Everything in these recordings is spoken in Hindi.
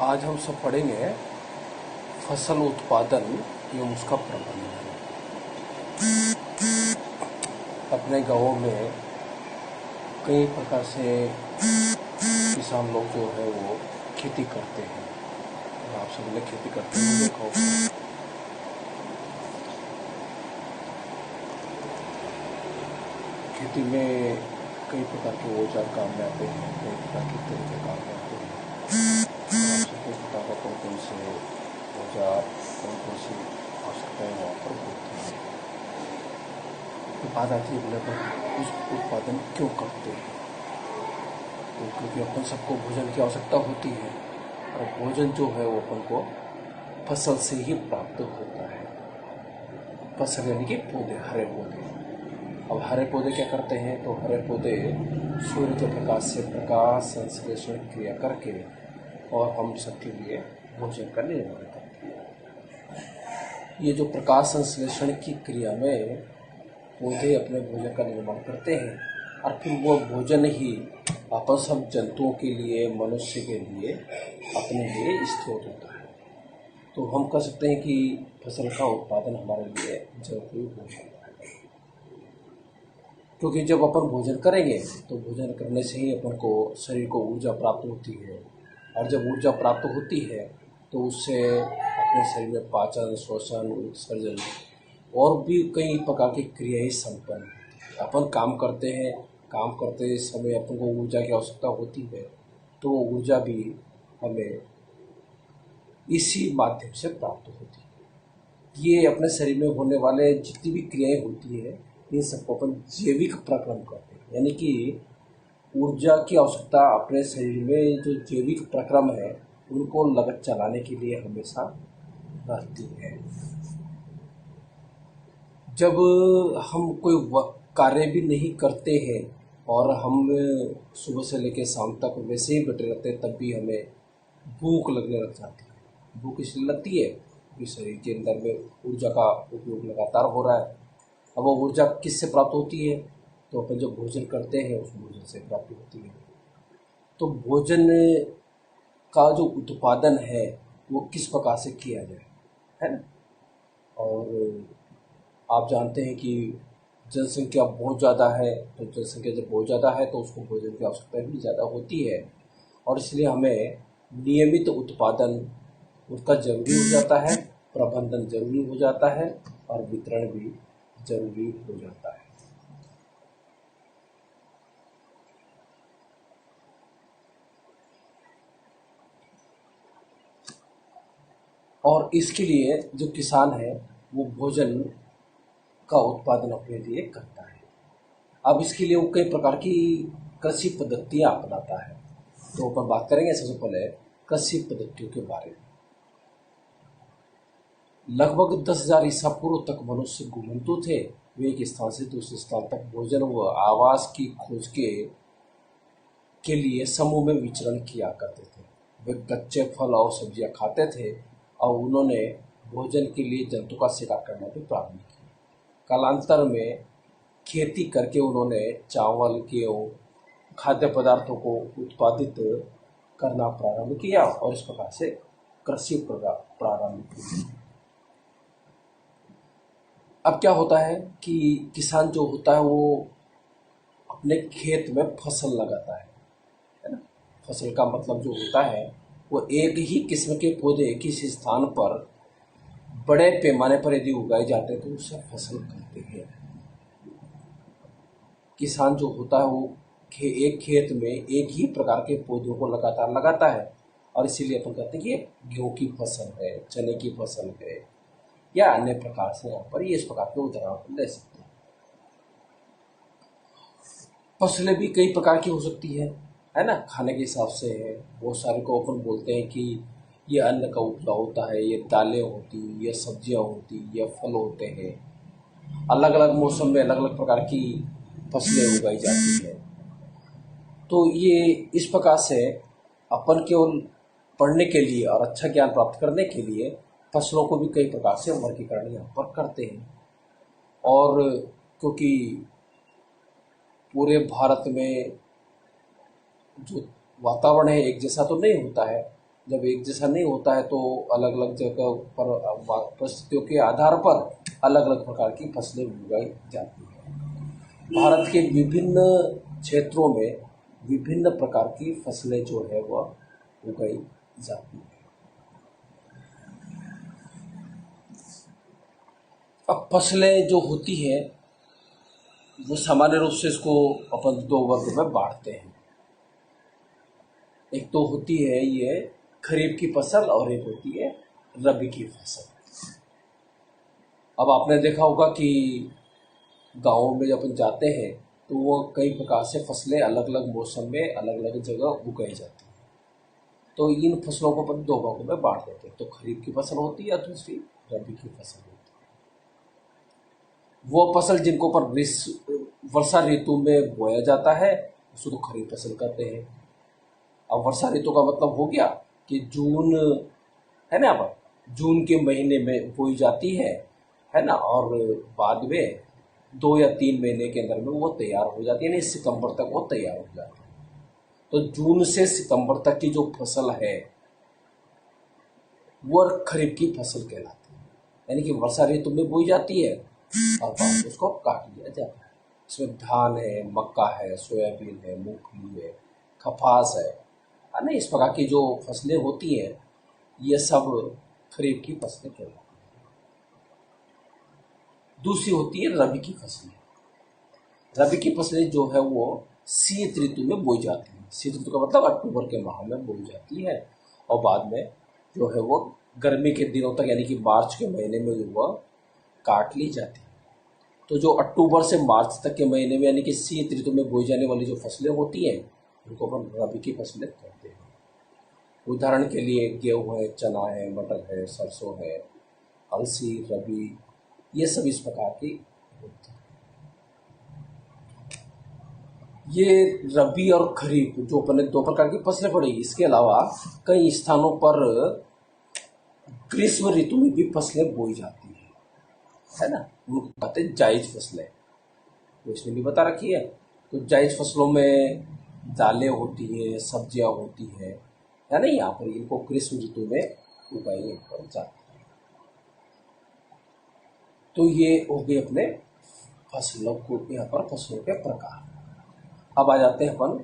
आज हम सब पढ़ेंगे फसल उत्पादन एवं उसका प्रबंधन। अपने गाँव में कई प्रकार से किसान लोग जो है वो खेती करते हैं। आप सब ने खेती करते हैं देखा होगा। खेती में कई प्रकार के औजार काम में आते हैं, कई प्रकार के तरीके काम में आते हैं। आप सबको पता होगा कौन कौन से औजार, कौन कौन सी आवश्यकताएं वहाँ पर होती हैं। बात आती है उस उत्पादन क्यों करते हैं? तो क्योंकि अपन सबको भोजन की आवश्यकता होती है और भोजन जो है वो अपन को फसल से ही प्राप्त होता है। फसल यानी कि पौधे, हरे पौधे। अब हरे पौधे क्या करते हैं? तो हरे पौधे सूर्य के प्रकाश से प्रकाश संश्लेषण क्रिया करके और हम सबके लिए भोजन का निर्माण करते हैं। ये जो प्रकाश संश्लेषण की क्रिया में पौधे अपने भोजन का निर्माण करते हैं और फिर वो भोजन ही अपन सब जंतुओं के लिए, मनुष्य के लिए, अपने लिए स्रोत होता है। तो हम कह सकते हैं कि फसल का उत्पादन हमारे लिए जरूरी हो जाता है, क्योंकि जब अपन भोजन करेंगे तो भोजन करने से ही अपन को शरीर को ऊर्जा प्राप्त होती है और जब ऊर्जा प्राप्त होती है तो उससे अपने शरीर में पाचन, श्वसन, उत्सर्जन और भी कई प्रकार की क्रियाएं संपन्न होती हैं। अपन काम करते हैं, काम करते समय अपन को ऊर्जा की आवश्यकता होती है, तो वो ऊर्जा भी हमें इसी माध्यम से प्राप्त होती है। ये अपने शरीर में होने वाले जितनी भी क्रियाएं होती है, इन सबको अपन जैविक प्रक्रम कहते हैं। यानी कि ऊर्जा की आवश्यकता अपने शरीर में जो जैविक प्रक्रम है उनको लगत चलाने के लिए हमेशा रहती है। जब हम कोई कार्य भी नहीं करते हैं और हम सुबह से लेकर शाम तक वैसे ही बैठे रहते हैं, तब भी हमें भूख लगने लग जाती है। भूख इसलिए लगती है कि शरीर के अंदर में ऊर्जा का उपयोग लगातार हो रहा है। अब वो ऊर्जा किससे प्राप्त होती है? तो अपन जब भोजन करते हैं उस भोजन से प्राप्त होती है। तो भोजन का जो उत्पादन है वो किस प्रकार से किया जाए, है ना? और आप जानते हैं कि जनसंख्या बहुत ज़्यादा है, तो जनसंख्या जब बहुत ज़्यादा है तो उसको भोजन की आवश्यकता भी ज़्यादा होती है और इसलिए हमें नियमित उत्पादन उसका जरूरी हो जाता है, प्रबंधन जरूरी हो जाता है और वितरण भी जरूरी हो जाता है। और इसके लिए जो किसान है वो भोजन का उत्पादन अपने लिए करता है। अब इसके लिए वो कई प्रकार की कृषि पद्धतियाँ अपनाता है। तो अपन बात करेंगे सबसे पहले कृषि पद्धतियों के बारे में। लगभग 10,000 ईसा पूर्व तक मनुष्य घुमंतु थे। वे एक स्थान से दूसरे स्थान तक भोजन व आवास की खोज के लिए समूह में विचरण किया करते थे। वे कच्चे फल और सब्जियां खाते थे और उन्होंने भोजन के लिए जंतु का शिकार करना भी प्रारंभ किया। कालांतर में खेती करके उन्होंने चावल, गेहूं, खाद्य पदार्थों को उत्पादित करना प्रारंभ किया और इस प्रकार से कृषि प्रारंभ की। अब क्या होता है कि किसान जो होता है वो अपने खेत में फसल लगाता है ना? फसल का मतलब जो होता है वो एक ही किस्म के पौधे किसी स्थान पर बड़े पैमाने पर यदि उगाए जाते हैं तो उसे फसल कहते हैं। किसान जो होता है वो एक खेत में एक ही प्रकार के पौधों को लगातार लगाता है और इसीलिए अपन कहते हैं कि गेहूं की फसल है, चने की फसल है या अन्य प्रकार से यहाँ पर ये इस प्रकार के उदाहरण ले सकते हैं। फसलें भी कई प्रकार की हो सकती है ना? खाने के हिसाब से है। बहुत सारे को अपन बोलते हैं कि ये अन्न का उपजा होता है, ये दालें होती, ये सब्जियां होती, ये फल होते हैं। अलग अलग मौसम में अलग अलग प्रकार की फसलें उगाई जाती है। तो ये इस प्रकार से अपन केवल पढ़ने के लिए और अच्छा ज्ञान प्राप्त करने के लिए फसलों को भी कई प्रकार से वर्गीकरण यहाँ पर करते हैं। और क्योंकि पूरे भारत में जो वातावरण है एक जैसा तो नहीं होता है, जब एक जैसा नहीं होता है तो अलग अलग जगह पर परिस्थितियों के आधार पर अलग अलग प्रकार की फसलें उगाई जाती हैं। भारत के विभिन्न क्षेत्रों में विभिन्न प्रकार की फसलें जो है वह उगाई जाती हैं। अब फसलें जो होती है वो सामान्य रूप से इसको अपन दो वर्ग में बांटते हैं। एक तो होती है ये खरीफ की फसल और एक होती है रबी की फसल। अब आपने देखा होगा कि गाँव में जब अपन जाते हैं तो वो कई प्रकार से फसलें अलग अलग मौसम में अलग अलग जगह उगाई जाती हैं। तो इन फसलों को अपन दो भागों में बांट देते हैं। तो खरीफ की फसल होती है और दूसरी रबी की फसल होती है। वो फसल जिनको अपन वर्षा ऋतु में बोया जाता है उसको तो खरीफ फसल कहते हैं। अब वर्षा ऋतु का मतलब हो गया कि जून है ना, अब जून के महीने में बोई जाती है ना, और बाद में 2 या 3 महीने के अंदर में वो तैयार हो जाती है, यानी सितंबर तक वो तैयार हो जाती है। तो जून से सितंबर तक की जो फसल है वो खरीफ की फसल कहलाती है, यानी कि वर्षा ऋतु में बोई जाती है और बाद में उसको काट लिया जाता है। इसमें धान है, मक्का है, सोयाबीन है, मूंगफली है, कपास है ना, इस प्रकार की जो फसलें होती हैं ये सब खरीफ की फसलें कहलाती हैं। दूसरी होती है रबी की फसलें। रबी की फसलें जो है वो शीत ऋतु में बोई जाती हैं। शीत ऋतु का मतलब अक्टूबर के माह में बोई जाती है और बाद में जो है वो गर्मी के दिनों तक यानी कि मार्च के महीने में जो वह काट ली जाती है। तो जो अक्टूबर से मार्च तक के महीने में यानी कि शीत ऋतु में बोई जाने वाली जो फसलें होती हैं उनको अपन रबी की फसलें कहते हैं। उदाहरण के लिए गेहूँ है, चना है, मटर है, सरसों है, अलसी, रबी, ये सब इस प्रकार की होती है। ये रबी और खरीफ जो अपने दो प्रकार की फसलें पड़ी, इसके अलावा कई स्थानों पर ग्रीष्म ऋतु में भी फसलें बोई जाती है ना, उनको कहते हैं जायज फसलें, तो इसमें भी बता रखी है। तो जायज फसलों में दालें होती है, सब्जियां होती है ना, यहाँ पर इनको ग्रीष्म ऋतु में उगाई जाती है। तो ये हो गए अपने फसलों को, यहाँ पर फसलों के प्रकार। अब आ जाते हैं अपन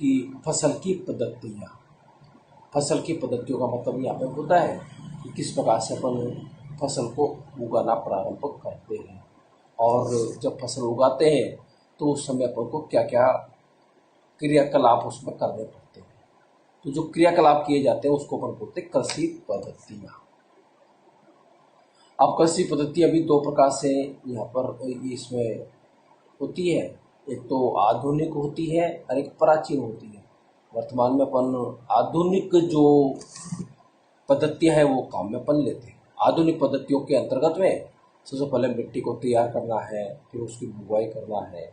कि फसल की पद्धतियाँ। फसल की पद्धतियों का मतलब यहाँ पे होता है कि किस प्रकार से अपन फसल को उगाना प्रारंभ करते हैं और जब फसल उगाते हैं तो उस समय अपन को क्या क्या क्रियाकलाप उसमें करने पड़ते हैं। तो जो क्रियाकलाप किए जाते हैं उसको अपन बोलते हैं कृषि पद्धतियाँ। अब कृषि पद्धतियाँ भी दो प्रकार से यहाँ पर इसमें होती है। एक तो आधुनिक होती है और एक प्राचीन होती है। वर्तमान में अपन आधुनिक जो पद्धतियाँ है वो काम में अपन लेते हैं। आधुनिक पद्धतियों के अंतर्गत में सबसे पहले मिट्टी को तैयार करना है, फिर उसकी बुवाई करना है,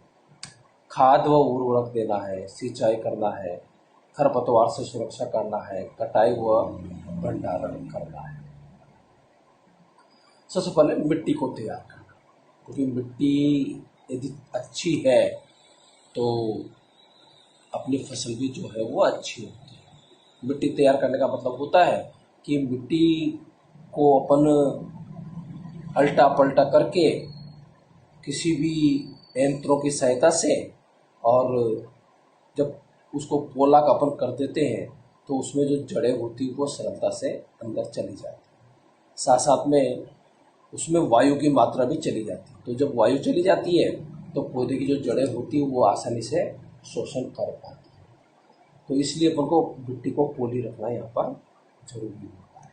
खाद व उर्वरक देना है, सिंचाई करना है, खरपतवार से सुरक्षा करना है, कटाई व भंडारण करना है। सबसे पहले मिट्टी को तैयार करना, क्योंकि मिट्टी यदि अच्छी है तो अपनी फसल भी जो है वो अच्छी होती है। मिट्टी तैयार करने का मतलब होता है कि मिट्टी को अपन अल्टा पलटा करके किसी भी यंत्रों की सहायता से, और जब उसको पोला का अपन कर देते हैं तो उसमें जो जड़ें होती हैं वो सरलता से अंदर चली जाती है। साथ साथ में उसमें वायु की मात्रा भी चली जाती है। तो जब वायु चली जाती है तो पौधे की जो जड़ें होती हैं वो आसानी से शोषण कर पाती है। तो इसलिए अपन को मिट्टी को पोली रखना यहाँ पर जरूरी होता है।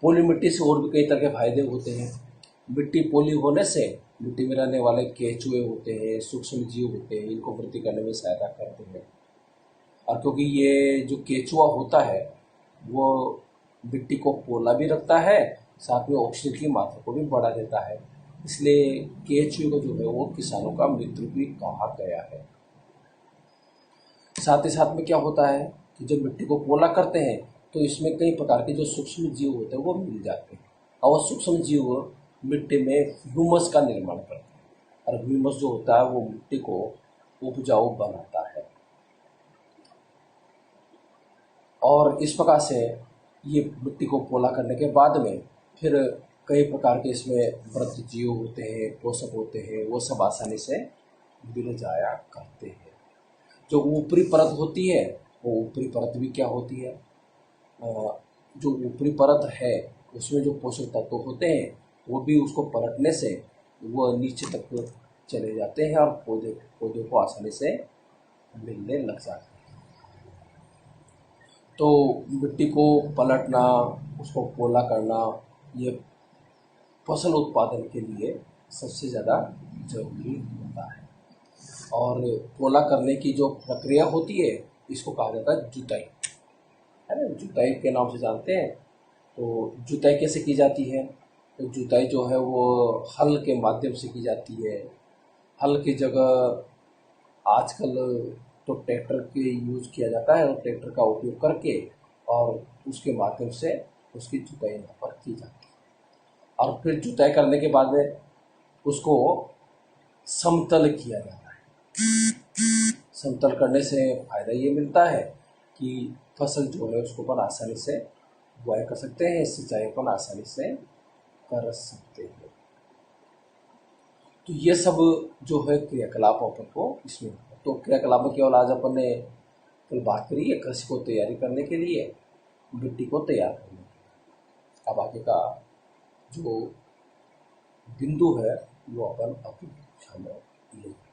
पोली मिट्टी से और भी कई तरह के फायदे होते हैं। मिट्टी पोली होने से मिट्टी में रहने वाले केंचुए होते हैं, सूक्ष्म जीव होते हैं, इनको वृद्धि करने में सहायता करते हैं। और क्योंकि ये जो केंचुआ होता है वो मिट्टी को पोला भी रखता है, साथ में ऑक्सीजन की मात्रा को भी बढ़ा देता है, इसलिए केंचुए को जो है वो किसानों का मित्र भी कहा गया है। साथ ही साथ में क्या होता है कि जब मिट्टी को पोला करते हैं तो इसमें कई प्रकार के जो सूक्ष्म जीव होते हैं वो मिल जाते हैं, और सूक्ष्म जीव मिट्टी में ह्यूमस का निर्माण करते हैं, और ह्यूमस जो होता है वो मिट्टी को उपजाऊ बनाता है। और इस प्रकार से ये मिट्टी को पोला करने के बाद में फिर कई प्रकार के इसमें वृत्त जीव होते हैं, पोषक होते हैं, वो सब आसानी से मिल जाया करते हैं। जो ऊपरी परत होती है वो ऊपरी परत भी क्या होती है, जो ऊपरी परत है उसमें जो पोषक तत्व होते हैं वो भी उसको पलटने से वो नीचे तक चले जाते हैं और पौधे को आसानी से मिलने लग जाते हैं। तो मिट्टी को पलटना, उसको पोला करना, ये फसल उत्पादन के लिए सबसे ज़्यादा जरूरी होता है। और पोला करने की जो प्रक्रिया होती है इसको कहा जाता है जुताई, है ना, जुताई के नाम से जानते हैं। तो जुताई कैसे की जाती है, तो जुताई जो है वो हल के माध्यम से की जाती है। हल की जगह आजकल तो ट्रैक्टर के यूज़ किया जाता है और ट्रैक्टर का उपयोग करके और उसके माध्यम से उसकी जुताई यहाँ पर की जाती है। और फिर जुताई करने के बाद में उसको समतल किया जाता है। समतल करने से फायदा ये मिलता है कि फसल जो है उसको अपन आसानी से बुआई कर सकते हैं, सिंचाई अपन आसानी से कर सकते हैं। तो ये सब जो है क्रियाकलाप अपन को इसमें, तो क्रियाकलाप में केवल आज अपन ने कल बात करी है कृषि को तैयारी करने के लिए, मिट्टी को तैयार करने के लिए। अब आगे का जो बिंदु है वो अपन अपनी कक्षा में लेंगे।